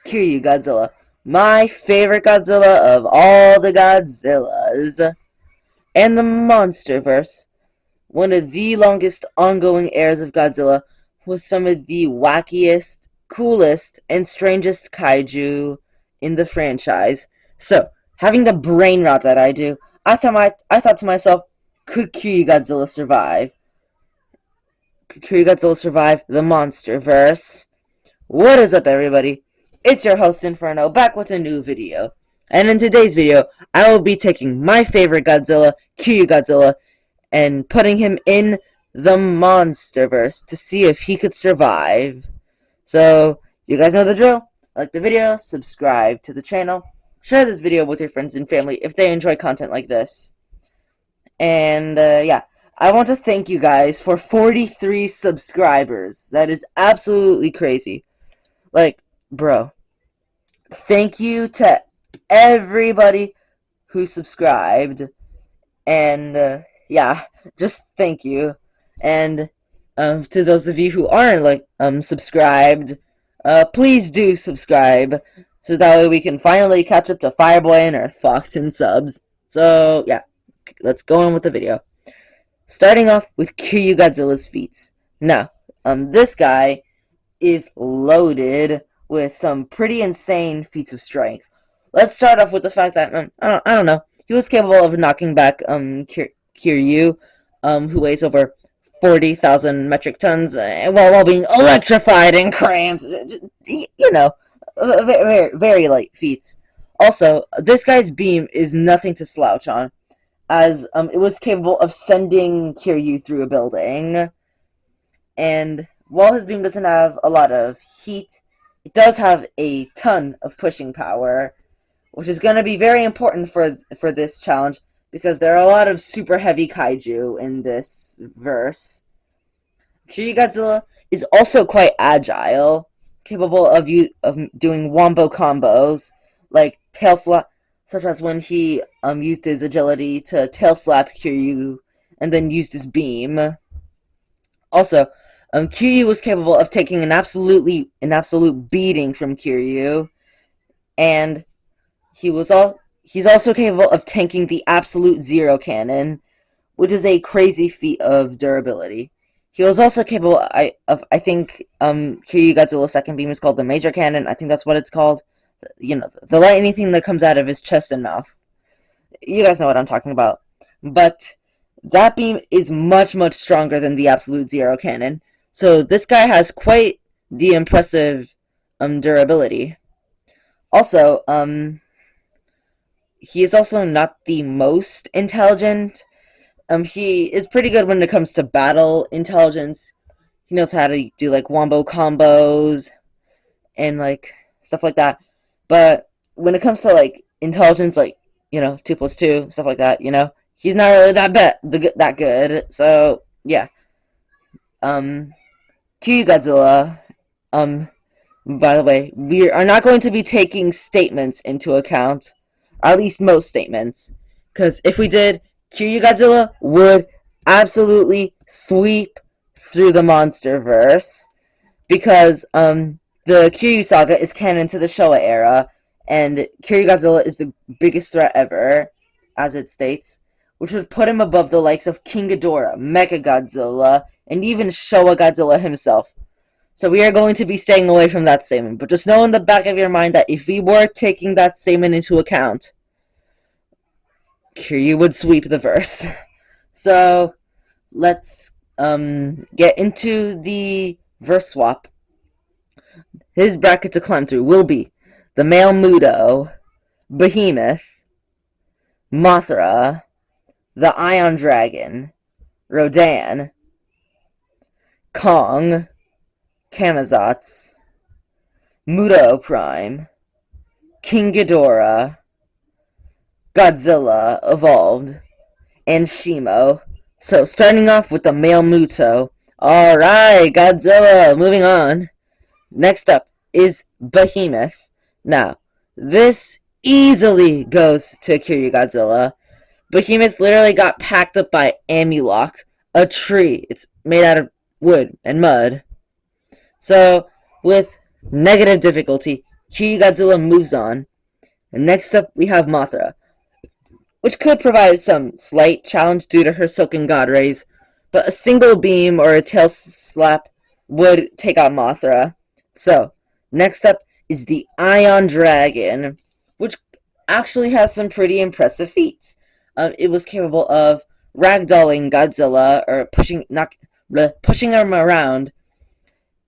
Kiryu Godzilla. My favorite Godzilla of all the Godzillas. And the Monsterverse. One of the longest ongoing eras of Godzilla with some of the wackiest, coolest, and strangest kaiju in the franchise. So, having the brain rot that I do, I thought to myself, could Kiryu Godzilla survive? Could Kiryu Godzilla survive the Monsterverse? What is up, everybody? It's your host Inferno, back with a new video. And in today's video, I will be taking my favorite Godzilla, Kiryu Godzilla, and putting him in the Monsterverse to see if he could survive. So, you guys know the drill. Like the video, subscribe to the channel, share this video with your friends and family if they enjoy content like this. And, yeah, I want to thank you guys for 43 subscribers. That is absolutely crazy. Like, bro, thank you to everybody who subscribed. And, yeah, just thank you. And to those of you who aren't subscribed, please do subscribe so that way we can finally catch up to Fireboy and Earthfox in subs. So yeah, let's go on with the video. Starting off with Kiryu Godzilla's feats. Now, this guy is loaded with some pretty insane feats of strength. Let's start off with the fact that I don't know. He was capable of knocking back Kiryu, who weighs over 40,000 metric tons, while being electrified and crammed. You know, very, very light feats. Also, this guy's beam is nothing to slouch on, as it was capable of sending Kiryu through a building. And while his beam doesn't have a lot of heat, it does have a ton of pushing power, which is going to be very important for this challenge, because there are a lot of super heavy kaiju in this verse. Kiryu Godzilla is also quite agile, capable of doing wombo combos, like tail slap, such as when he used his agility to tail slap Kiryu and then used his beam. Also, Kiryu was capable of taking an absolute beating from Kiryu, and he's also capable of tanking the absolute zero cannon, which is a crazy feat of durability. He was also capable I think Kiryu Godzilla's second beam is called the Maser Cannon. I think that's what it's called. You know, the lightning thing that comes out of his chest and mouth. You guys know what I'm talking about. But that beam is much, much stronger than the absolute zero cannon. So this guy has quite the impressive durability. Also, he is also not the most intelligent. He is pretty good when it comes to battle intelligence. He knows how to do wombo combos and stuff like that. But when it comes to intelligence, 2+2 stuff like that, he's not really that good. So yeah. Kiryu Godzilla. By the way, we are not going to be taking statements into account, or at least most statements, because if we did, Kiryu Godzilla would absolutely sweep through the Monsterverse, because the Kiryu saga is canon to the Showa era, and Kiryu Godzilla is the biggest threat ever, as it states, which would put him above the likes of King Ghidorah, Mechagodzilla, and even Showa Godzilla himself. So we are going to be staying away from that statement, but just know in the back of your mind that if we were taking that statement into account, Kiryu would sweep the verse. So let's get into the verse swap. His bracket to climb through will be the male Muto, Behemoth, Mothra, the Ion Dragon, Rodan, Kong, Camazotz, Muto Prime, King Ghidorah, Godzilla Evolved, and Shimo. So starting off with the male Muto. Alright, Godzilla, moving on. Next up is Behemoth. Now, this easily goes to Kiryu Godzilla. Behemoth literally got packed up by Amulok, a tree. It's made out of wood and mud. So, with negative difficulty, Kiryu Godzilla moves on. And next up, we have Mothra, which could provide some slight challenge due to her Silken God rays, but a single beam or a tail slap would take out Mothra. So, next up is the Ion Dragon, which actually has some pretty impressive feats. It was capable of ragdolling Godzilla, or pushing him around,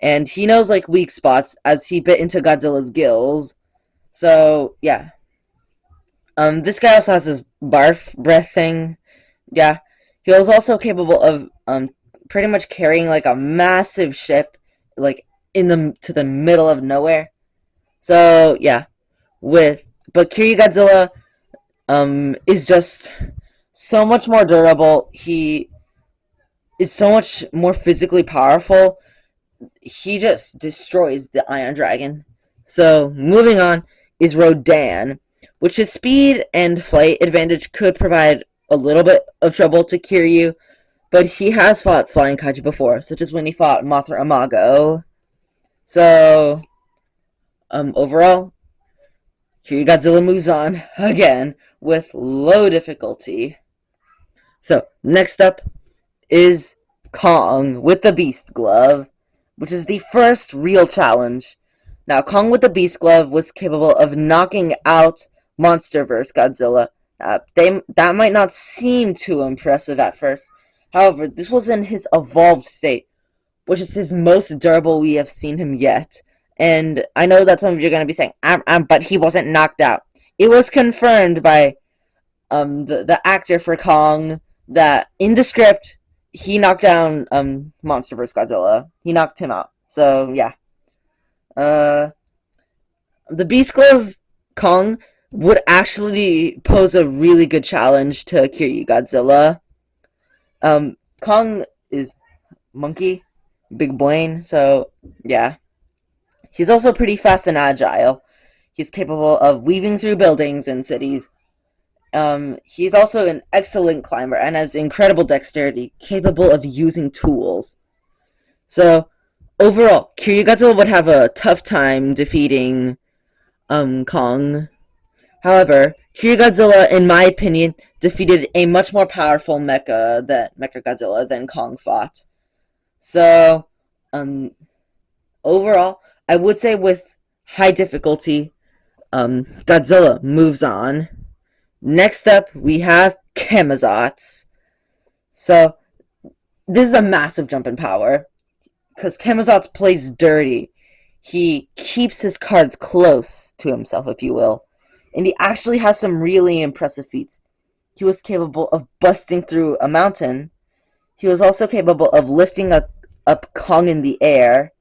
and he knows like weak spots as he bit into Godzilla's gills. So yeah, this guy also has his barf breath thing. Yeah, he was also capable of pretty much carrying like a massive ship like in the middle of nowhere. So yeah, but Kiryu Godzilla is just so much more durable. He is so much more physically powerful. He just destroys the Iron Dragon. So moving on is Rodan, which his speed and flight advantage could provide a little bit of trouble to Kiryu, but he has fought flying kaiju before, such as when he fought Mothra Imago. So overall, Kiryu Godzilla moves on again with low difficulty. So next up is Kong with the Beast Glove, which is the first real challenge. Now, Kong with the Beast Glove was capable of knocking out Monsterverse Godzilla. That might not seem too impressive at first. However, this was in his evolved state, which is his most durable we have seen him yet. And I know that some of you are going to be saying, but he wasn't knocked out. It was confirmed by the actor for Kong that in the script, he knocked down Monsterverse Godzilla. He knocked him out. So, yeah. The Beast Glove Kong would actually pose a really good challenge to Kiryu Godzilla. Kong is monkey, big brain, so yeah. He's also pretty fast and agile. He's capable of weaving through buildings and cities. He's also an excellent climber and has incredible dexterity, capable of using tools. So, overall, Kiryu Godzilla would have a tough time defeating Kong. However, Kiryu Godzilla, in my opinion, defeated a much more powerful Mecha Godzilla than Kong fought. So, overall, I would say with high difficulty, Godzilla moves on. Next up, we have Camazotz. So, this is a massive jump in power, because Camazotz plays dirty. He keeps his cards close to himself, if you will. And he actually has some really impressive feats. He was capable of busting through a mountain. He was also capable of lifting up Kong in the air.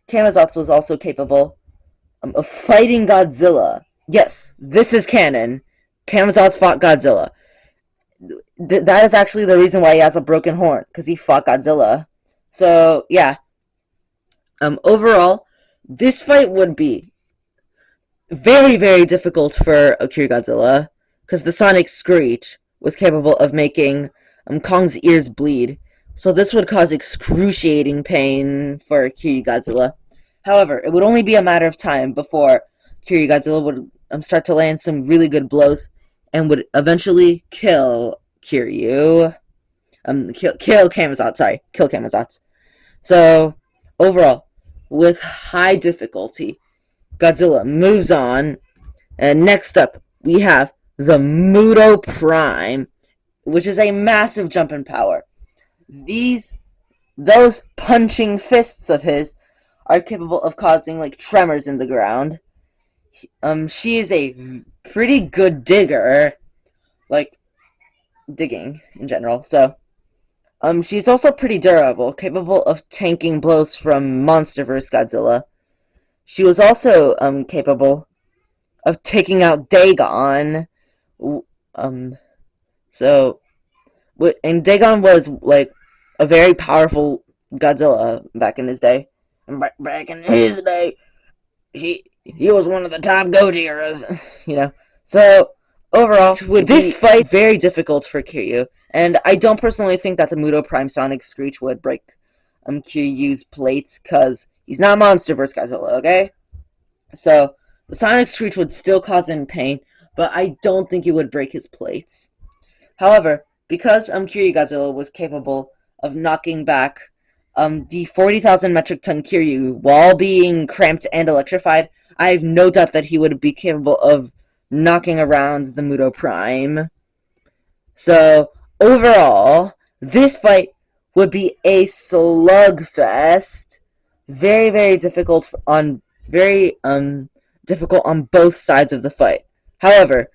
Camazotz was also capable of fighting Godzilla. Yes, this is canon. Camazotz fought Godzilla. That is actually the reason why he has a broken horn, because he fought Godzilla. So, yeah. Overall, this fight would be very, very difficult for Kiryu Godzilla, because the sonic screech was capable of making Kong's ears bleed. So this would cause excruciating pain for Kiryu Godzilla. However, it would only be a matter of time before Kiryu Godzilla would start to land some really good blows and would eventually kill Kiryu. Kill Camazotz, kill Camazotz. So, overall, with high difficulty, Godzilla moves on, and next up, we have the Muto Prime, which is a massive jump in power. Those punching fists of his are capable of causing, like, tremors in the ground. She is a pretty good digger, like, digging in general, so... she's also pretty durable, capable of tanking blows from Monsterverse Godzilla. She was also capable of taking out Dagon. And Dagon was like a very powerful Godzilla back in his day. Back in his day, he was one of the top Gojiras, you know. So overall, this fight very difficult for Kiryu. And I don't personally think that the Muto Prime Sonic Screech would break Kiryu's plates, because he's not Monsterverse Godzilla, okay? So the sonic screech would still cause him pain, but I don't think it would break his plates. However, because Kiryu Godzilla was capable of knocking back the 40,000 metric ton Kiryu while being cramped and electrified, I have no doubt that he would be capable of knocking around the Muto Prime. So, overall, this fight would be a slugfest. Very, very difficult on difficult on both sides of the fight. However,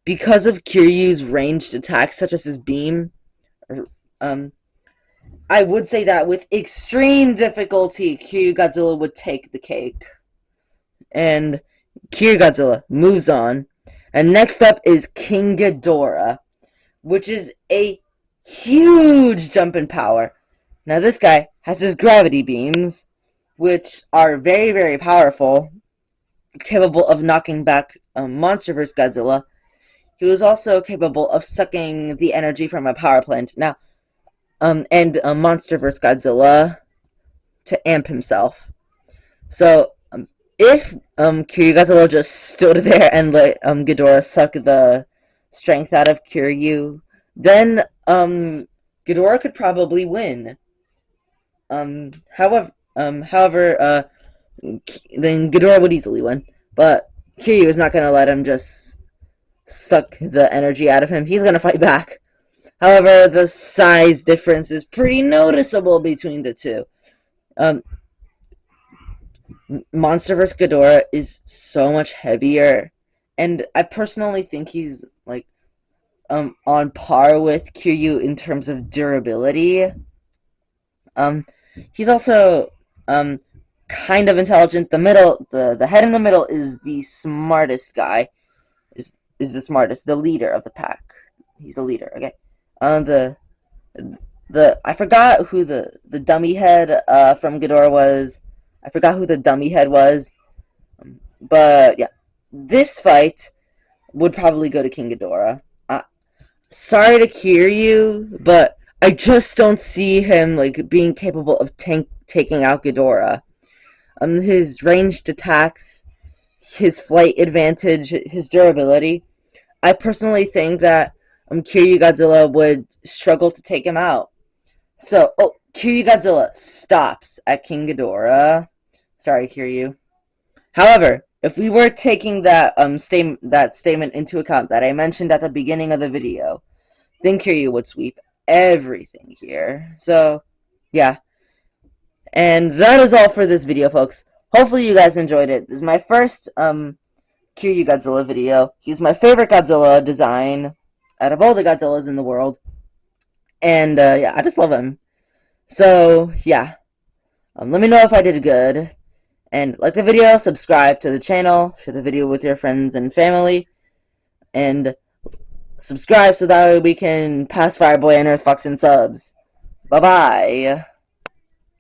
because of Kiryu's ranged attacks, such as his beam, um, I would say that with extreme difficulty, Kiryu Godzilla would take the cake. And Kiryu Godzilla moves on. And next up is King Ghidorah, which is a huge jump in power. Now, this guy has his gravity beams, which are very, very powerful, capable of knocking back Monsterverse Godzilla. He was also capable of sucking the energy from a power plant. Now, and Monsterverse Godzilla to amp himself. So, if Kiryu Godzilla just stood there and let Ghidorah suck the strength out of Kiryu, then Ghidorah could probably win. However, then Ghidorah would easily win. But Kiryu is not going to let him just suck the energy out of him. He's going to fight back. However, the size difference is pretty noticeable between the two. Monsterverse Ghidorah is so much heavier, and I personally think he's like on par with Kiryu in terms of durability. He's also kind of intelligent. The head in the middle is the smartest guy. Is the smartest, the leader of the pack. He's the leader. Okay. The I forgot who the dummy head from Ghidorah was. I forgot who the dummy head was. But yeah, this fight would probably go to King Ghidorah. Sorry to Kiryu, but I just don't see him like being capable of taking out Ghidorah. His ranged attacks, his flight advantage, his durability. I personally think that Kiryu Godzilla would struggle to take him out. So, Kiryu Godzilla stops at King Ghidorah. Sorry, Kiryu. However, if we were taking that statement into account that I mentioned at the beginning of the video, then Kiryu would sweep everything here. So, yeah. And that is all for this video, folks. Hopefully you guys enjoyed it. This is my first Kiryu Godzilla video. He's my favorite Godzilla design out of all the Godzillas in the world. And, yeah, I just love him. So, yeah. Let me know if I did good. And like the video, subscribe to the channel, share the video with your friends and family, and subscribe so that way we can pass Fireboy and Earthfox in subs. Bye-bye.